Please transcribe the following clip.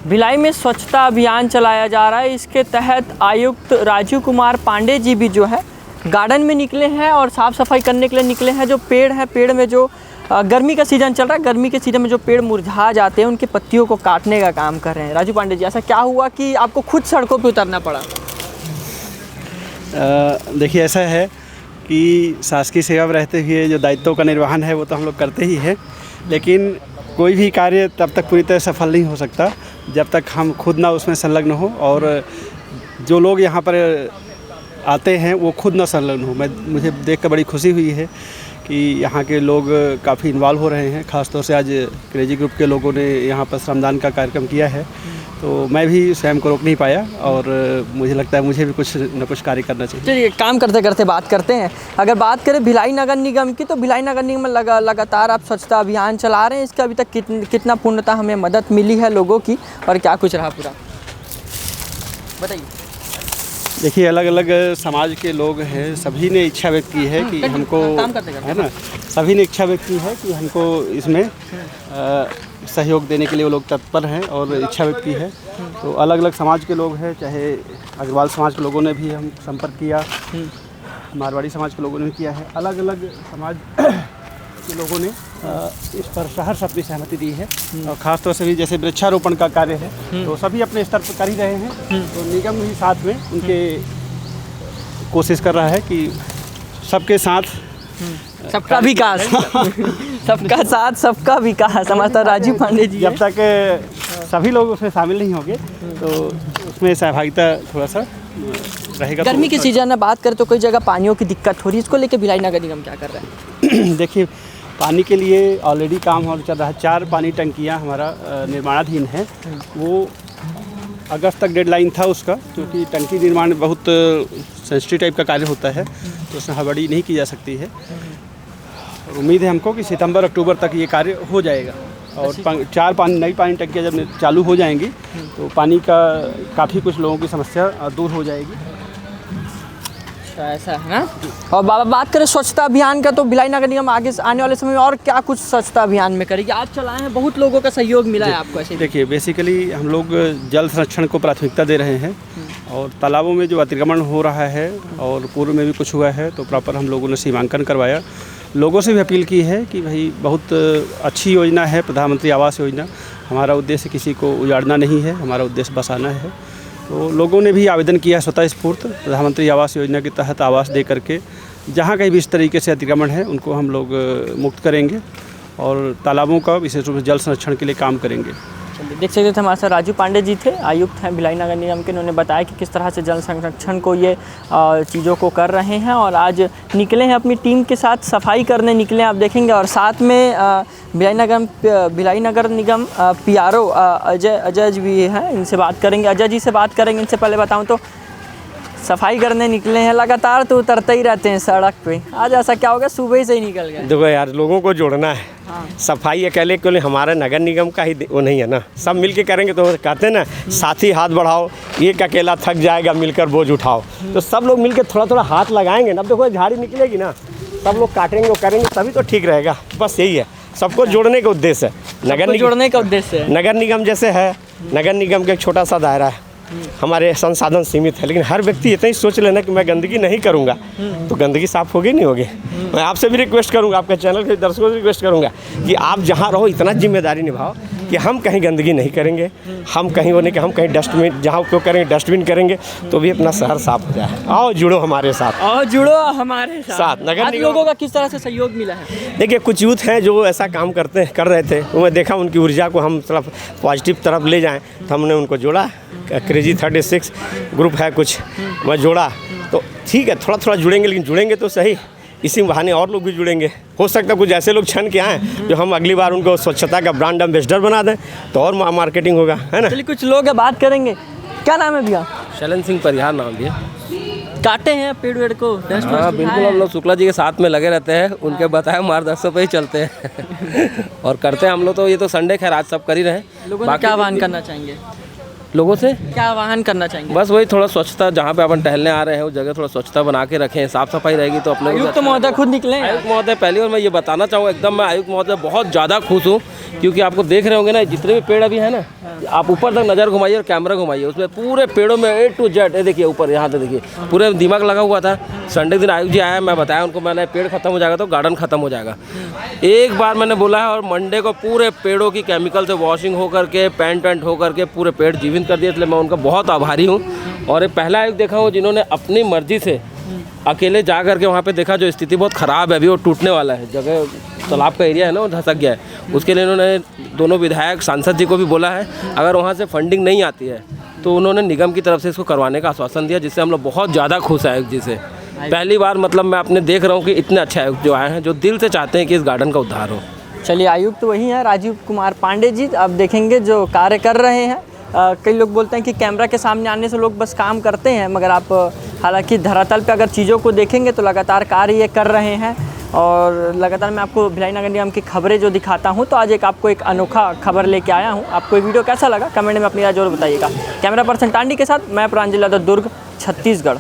भिलाई में स्वच्छता अभियान चलाया जा रहा है। इसके तहत आयुक्त राजीव कुमार पांडे जी भी जो है गार्डन में निकले हैं और साफ़ सफाई करने के लिए निकले हैं। जो पेड़ है, पेड़ में जो गर्मी का सीज़न चल रहा है, गर्मी के सीज़न में जो पेड़ मुरझा जाते हैं उनकी पत्तियों को काटने का काम कर रहे हैं। राजू पांडे जी, ऐसा क्या हुआ कि आपको खुद सड़कों पर उतरना पड़ा? देखिए, ऐसा है कि शासकीय सेवा में रहते हुए जो दायित्वों का निर्वहन है वो तो हम लोग करते ही हैं, लेकिन कोई भी कार्य तब तक पूरी तरह सफल नहीं हो सकता जब तक हम खुद ना उसमें संलग्न हो और जो लोग यहाँ पर आते हैं वो खुद ना संलग्न हो। मुझे देखकर बड़ी खुशी हुई है कि यहाँ के लोग काफ़ी इन्वॉल्व हो रहे हैं। ख़ासतौर से आज क्रेजी ग्रुप के लोगों ने यहाँ पर श्रमदान का कार्यक्रम किया है, तो मैं भी स्वयं को रोक नहीं पाया और मुझे लगता है मुझे भी कुछ न कुछ कार्य करना चाहिए। चलिए, काम करते करते बात करते हैं। अगर बात करें भिलाई नगर निगम की, तो भिलाई नगर निगम में लगातार आप स्वच्छता अभियान चला रहे हैं। इसका अभी तक कितना पूर्णतः हमें मदद मिली है लोगों की और क्या कुछ रहा पूरा, बताइए। देखिए, अलग अलग समाज के लोग हैं, सभी ने इच्छा व्यक्त की है कि हमको, है ना, सभी ने इच्छा व्यक्त की है कि हमको इसमें सहयोग देने के लिए वो लोग तत्पर हैं और इच्छा व्यक्त की है। तो अलग अलग समाज के लोग हैं, चाहे अग्रवाल समाज के लोगों ने भी हम संपर्क किया, मारवाड़ी समाज के लोगों ने भी किया है, अलग अलग समाज के लोगों ने इस पर सहर्ष अपनी सहमति दी है। और ख़ासतौर से भी जैसे वृक्षारोपण का कार्य है तो सभी अपने स्तर पर कर ही रहे हैं, तो निगम भी साथ में उनके कोशिश कर रहा है कि सबके साथ सबका विकास सबका साथ सबका विकास। हमारा राजीव पांडे जी, जब तक सभी लोग उसमें शामिल नहीं होंगे तो उसमें सहभागिता थोड़ा सा रहेगा। गर्मी के सीजन में बात करें तो कई जगह पानियों की दिक्कत हो रही है, इसको लेकर भिलाई नगर निगम क्या कर रहा है? देखिए, पानी के लिए ऑलरेडी काम और चल रहा है। 4 पानी टंकियां हमारा निर्माणाधीन है। वो अगस्त तक डेडलाइन था उसका, क्योंकि टंकी निर्माण बहुत सेंसिटिव टाइप का कार्य होता है तो उसमें हड़बड़ी नहीं की जा सकती है। उम्मीद है हमको कि सितंबर अक्टूबर तक ये कार्य हो जाएगा और 4 नई पानी टंकियाँ जब चालू हो जाएंगी तो पानी का काफ़ी कुछ लोगों की समस्या दूर हो जाएगी। ऐसा है ना। और बात करें स्वच्छता अभियान का, तो भिलाई नगर निगम आगे आने वाले समय में और क्या कुछ स्वच्छता अभियान में करेगी? आप चलाए हैं, बहुत लोगों का सहयोग मिला है आपको ऐसे? देखिए, बेसिकली हम लोग जल संरक्षण को प्राथमिकता दे रहे हैं और तालाबों में जो अतिक्रमण हो रहा है और पूर्व में भी कुछ हुआ है तो प्रॉपर हम लोगों ने सीमांकन करवाया। लोगों से भी अपील की है कि भाई बहुत अच्छी योजना है प्रधानमंत्री आवास योजना। हमारा उद्देश्य किसी को उजाड़ना नहीं है, हमारा उद्देश्य बसाना है। तो लोगों ने भी आवेदन किया है स्वतः स्फूर्त प्रधानमंत्री आवास योजना के तहत आवास दे करके जहाँ कहीं भी इस तरीके से अतिक्रमण है उनको हम लोग मुक्त करेंगे और तालाबों का विशेष रूप से जल संरक्षण के लिए काम करेंगे। देख सकते थे हमारे साथ राजू पांडे जी थे, आयुक्त हैं भिलाई नगर निगम के। उन्होंने बताया कि किस तरह से जल संरक्षण को ये चीज़ों को कर रहे हैं और आज निकले हैं अपनी टीम के साथ, सफाई करने निकले हैं, आप देखेंगे। और साथ में भिलाई नगर निगम PRO अजय जी भी हैं, इनसे बात करेंगे, अजय जी से बात करेंगे। इनसे पहले बताऊँ तो सफाई करने निकले हैं, लगातार तो उतरते ही रहते हैं सड़क पे। आज ऐसा क्या हो गया, सुबह ही से ही निकल गए? देखो यार, लोगों को जोड़ना है। हाँ। सफाई अकेले के लिए हमारा नगर निगम का ही वो नहीं है ना, सब मिलके करेंगे तो कहते हैं ना, साथी हाथ बढ़ाओ, एक अकेला थक जाएगा मिलकर बोझ उठाओ। तो सब लोग मिलकर थोड़ा थोड़ा हाथ लगाएंगे ना, अब देखो झाड़ी निकलेगी ना, सब लोग काटेंगे वो करेंगे तभी तो ठीक रहेगा। बस यही है, सबको जोड़ने का उद्देश्य है। नगर निगम जोड़ने का उद्देश्य है। नगर निगम जैसे है, नगर निगम का एक छोटा सा दायरा है, हमारे संसाधन सीमित है, लेकिन हर व्यक्ति इतना ही सोच लेना कि मैं गंदगी नहीं करूंगा तो गंदगी साफ होगी नहीं होगी। मैं आपसे भी रिक्वेस्ट करूंगा, आपके चैनल के दर्शकों से रिक्वेस्ट करूंगा कि आप जहां रहो इतना जिम्मेदारी निभाओ कि हम कहीं गंदगी नहीं करेंगे, हम कहीं होने के हम कहीं डस्टबिन जहाँ उपयोग करेंगे डस्टबिन करेंगे तो भी अपना शहर साफ हो जाए। आओ जुड़ो हमारे साथ, और जुड़ो हमारे साथ। नगर निगम लोगों का किस तरह से सहयोग मिला है? देखिए, कुछ यूथ हैं जो ऐसा काम कर रहे थे, तो मैं देखा उनकी ऊर्जा को हम तरफ पॉजिटिव तरफ ले जाएं तो हमने उनको जोड़ा। क्रेजी 36 ग्रुप है कुछ, मैं जोड़ा तो ठीक है, थोड़ा थोड़ा जुड़ेंगे, लेकिन जुड़ेंगे तो सही, इसी बहाने और लोग भी जुड़ेंगे। हो सकता है कुछ ऐसे लोग छन के आएँ जो हम अगली बार उनको स्वच्छता का ब्रांड एम्बेसडर बना दें तो और मार्केटिंग होगा, है ना। चलिए, कुछ लोग बात करेंगे। क्या नाम है भैया? शलन सिंह परिहार नाम दिया। काटे हैं पेड़ वेड़ को? हाँ बिल्कुल, हम लोग शुक्ला जी के साथ में लगे रहते हैं, उनके बताए मार्गदर्शन पे ही चलते हैं और करते हैं हम लोग। तो ये तो संडे खैर आज सब कर ही रहे हैं। लोगों को क्या आह्वान करना चाहेंगे? लोगों से क्या आह्वान करना चाहेंगे? बस वही थोड़ा स्वच्छता, जहाँ पे अपन टहलने आ रहे हैं उस जगह थोड़ा स्वच्छता बना के रखें, साफ सफाई रहेगी तो अपने आयुक्त महोदय खुद निकले हैं। आयुक्त महोदय पहली, और मैं ये बताना चाहूँगा एकदम, मैं आयुक्त महोदय बहुत ज़्यादा खुश हूँ क्योंकि आपको देख रहे होंगे ना जितने भी पेड़ अभी है ना, आप ऊपर तक नज़र घुमाइए और कैमरा घुमाइए, उसमें पूरे पेड़ों में A to Z, देखिए ऊपर यहाँ तक देखिए पूरे दिमाग लगा हुआ था। संडे दिन आयुष जी आया, मैं बताया उनको, मैंने पेड़ खत्म हो जाएगा तो गार्डन खत्म हो जाएगा। एक बार मैंने बोला है, और मंडे को पूरे पेड़ों की केमिकल से वॉशिंग हो करके, पेंट वेंट हो करके पूरे पेड़ जीवित कर दिए, इसलिए मैं उनका बहुत आभारी हूँ। और ये पहला आयुक्त देखा हूँ जिन्होंने अपनी मर्जी से अकेले जा करके वहाँ पे देखा जो स्थिति बहुत ख़राब है, अभी वो टूटने वाला है, जगह तालाब का एरिया है ना वो धसक गया है, उसके लिए इन्होंने दोनों विधायक सांसद जी को भी बोला है, अगर वहाँ से फंडिंग नहीं आती है तो उन्होंने निगम की तरफ से इसको करवाने का आश्वासन दिया, जिससे हम लोग बहुत ज़्यादा खुश हैं आयुक्त जी से। पहली बार मतलब मैं अपने देख रहा हूँ कि इतने अच्छे आयुक्त जो आए हैं, जो दिल से चाहते हैं कि इस गार्डन का उद्धार हो। चलिए, आयुक्त तो वही हैं राजीव कुमार पांडे जी। अब देखेंगे जो कार्य कर रहे हैं। कई लोग बोलते हैं कि कैमरा के सामने आने से लोग बस काम करते हैं, मगर आप हालांकि धरातल पे अगर चीज़ों को देखेंगे तो लगातार कार्य ये कर रहे हैं। और लगातार मैं आपको भिलाई नगर निगम की खबरें जो दिखाता हूं, तो आज आपको एक अनोखा खबर लेके आया हूं। आपको ये वीडियो कैसा लगा कमेंट में अपनी राय जरूर बताइएगा। कैमरा पर्सन टांडी के साथ मैं प्रांजल यादव, दुर्ग, छत्तीसगढ़।